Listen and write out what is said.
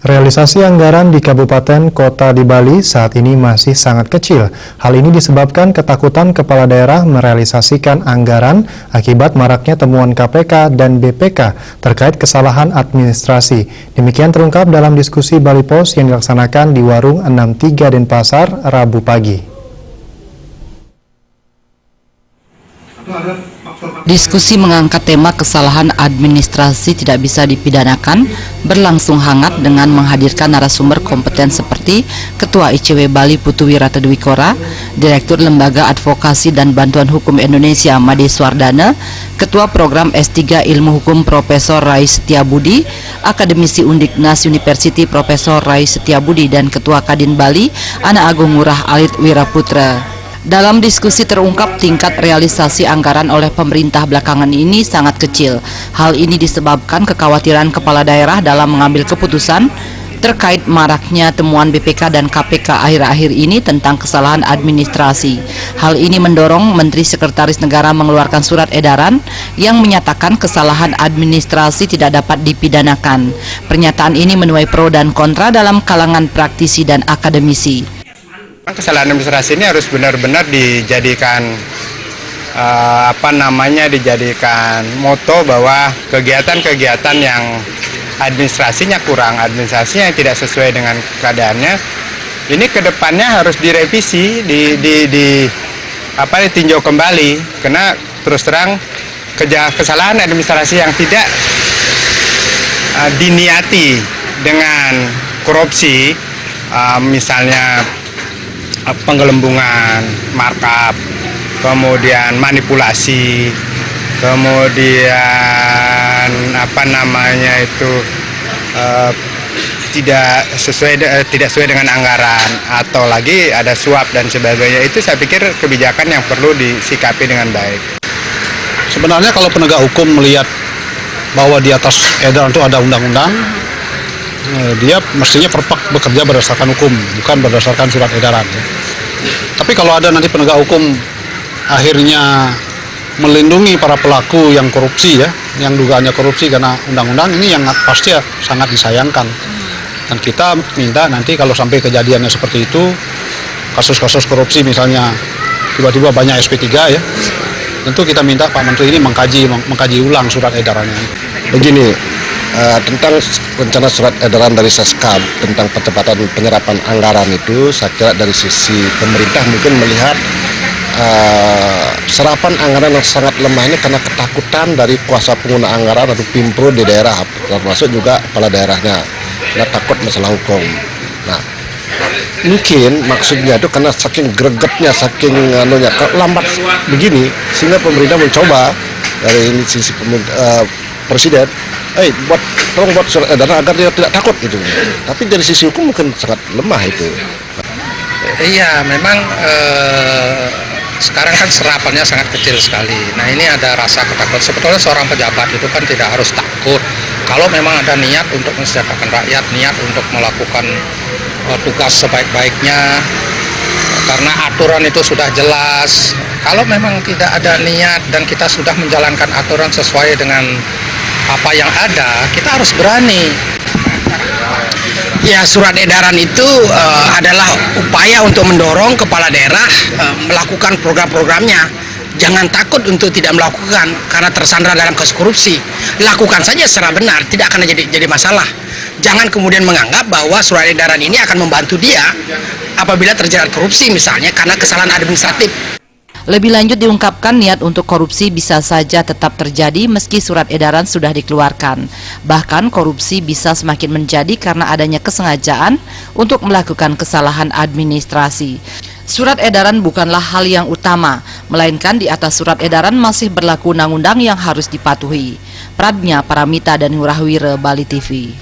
Realisasi anggaran di kabupaten kota di Bali saat ini masih sangat kecil. Hal ini disebabkan ketakutan kepala daerah merealisasikan anggaran akibat maraknya temuan KPK dan BPK terkait kesalahan administrasi. Demikian terungkap dalam diskusi Bali Pos yang dilaksanakan di Warung 63 Denpasar, Rabu pagi. Diskusi mengangkat tema kesalahan administrasi tidak bisa dipidanakan berlangsung hangat dengan menghadirkan narasumber kompeten seperti Ketua ICW Bali Putu Wirata Dwikora, Direktur Lembaga Advokasi dan Bantuan Hukum Indonesia Made Swardana, Ketua Program S3 Ilmu Hukum Profesor Rai Setiabudi, Akademisi Undiknas University Profesor Rai Setiabudi, dan Ketua Kadin Bali Ana Agung Ngurah Alit Wiraputra. Dalam diskusi terungkap tingkat realisasi anggaran oleh pemerintah belakangan ini sangat kecil. Hal ini disebabkan kekhawatiran kepala daerah dalam mengambil keputusan terkait maraknya temuan BPK dan KPK akhir-akhir ini tentang kesalahan administrasi. Hal ini mendorong Menteri Sekretaris Negara mengeluarkan surat edaran yang menyatakan kesalahan administrasi tidak dapat dipidanakan. Pernyataan ini menuai pro dan kontra dalam kalangan praktisi dan akademisi. Kesalahan administrasi ini harus benar-benar dijadikan dijadikan moto bahwa kegiatan-kegiatan yang administrasinya kurang, administrasinya yang tidak sesuai dengan keadaannya, ini kedepannya harus direvisi, ditinjau kembali, karena terus terang kesalahan administrasi yang tidak diniati dengan korupsi, misalnya penggelembungan, markup, kemudian manipulasi, kemudian tidak sesuai dengan anggaran, atau lagi ada suap dan sebagainya. Itu saya pikir kebijakan yang perlu disikapi dengan baik. Sebenarnya kalau penegak hukum melihat bahwa di atas edaran itu ada undang-undang, dia mestinya bekerja berdasarkan hukum, bukan berdasarkan surat edaran. Tapi kalau ada nanti penegak hukum akhirnya melindungi para pelaku yang korupsi, yang dugaannya korupsi karena undang-undang, ini yang pasti sangat disayangkan. Dan kita minta nanti kalau sampai kejadiannya seperti itu, kasus-kasus korupsi misalnya tiba-tiba banyak SP3 tentu kita minta Pak Menteri ini mengkaji ulang surat edarannya. Begini, tentang rencana surat edaran dari Seskap tentang percepatan penyerapan anggaran itu, saya kira dari sisi pemerintah mungkin melihat serapan anggaran yang sangat lemah ini karena ketakutan dari kuasa pengguna anggaran atau pimpro di daerah, termasuk juga kepala daerahnya, karena takut masalah hukum. Nah, mungkin maksudnya itu karena saking gregetnya, saking lambat begini, sehingga pemerintah mencoba dari sisi presiden, tolong buat surat edaran agar dia tidak takut gitu. Tapi dari sisi hukum mungkin sangat lemah itu. Iya, memang sekarang kan serapannya sangat kecil sekali. Nah, ini ada rasa ketakutan. Sebetulnya seorang pejabat itu kan tidak harus takut. Kalau memang ada niat untuk mensejahterakan rakyat, niat untuk melakukan tugas sebaik-baiknya, karena aturan itu sudah jelas. Kalau memang tidak ada niat dan kita sudah menjalankan aturan sesuai dengan apa yang ada, kita harus berani. Ya, surat edaran itu adalah upaya untuk mendorong kepala daerah melakukan program-programnya. Jangan takut untuk tidak melakukan karena tersandra dalam kasus korupsi. Lakukan saja secara benar, tidak akan jadi masalah. Jangan kemudian menganggap bahwa surat edaran ini akan membantu dia apabila terjerat korupsi misalnya karena kesalahan administratif. Lebih lanjut diungkapkan niat untuk korupsi bisa saja tetap terjadi meski surat edaran sudah dikeluarkan. Bahkan korupsi bisa semakin menjadi karena adanya kesengajaan untuk melakukan kesalahan administrasi. Surat edaran bukanlah hal yang utama, melainkan di atas surat edaran masih berlaku undang-undang yang harus dipatuhi. Pradnya Paramita dan Ngurahwira, Bali TV.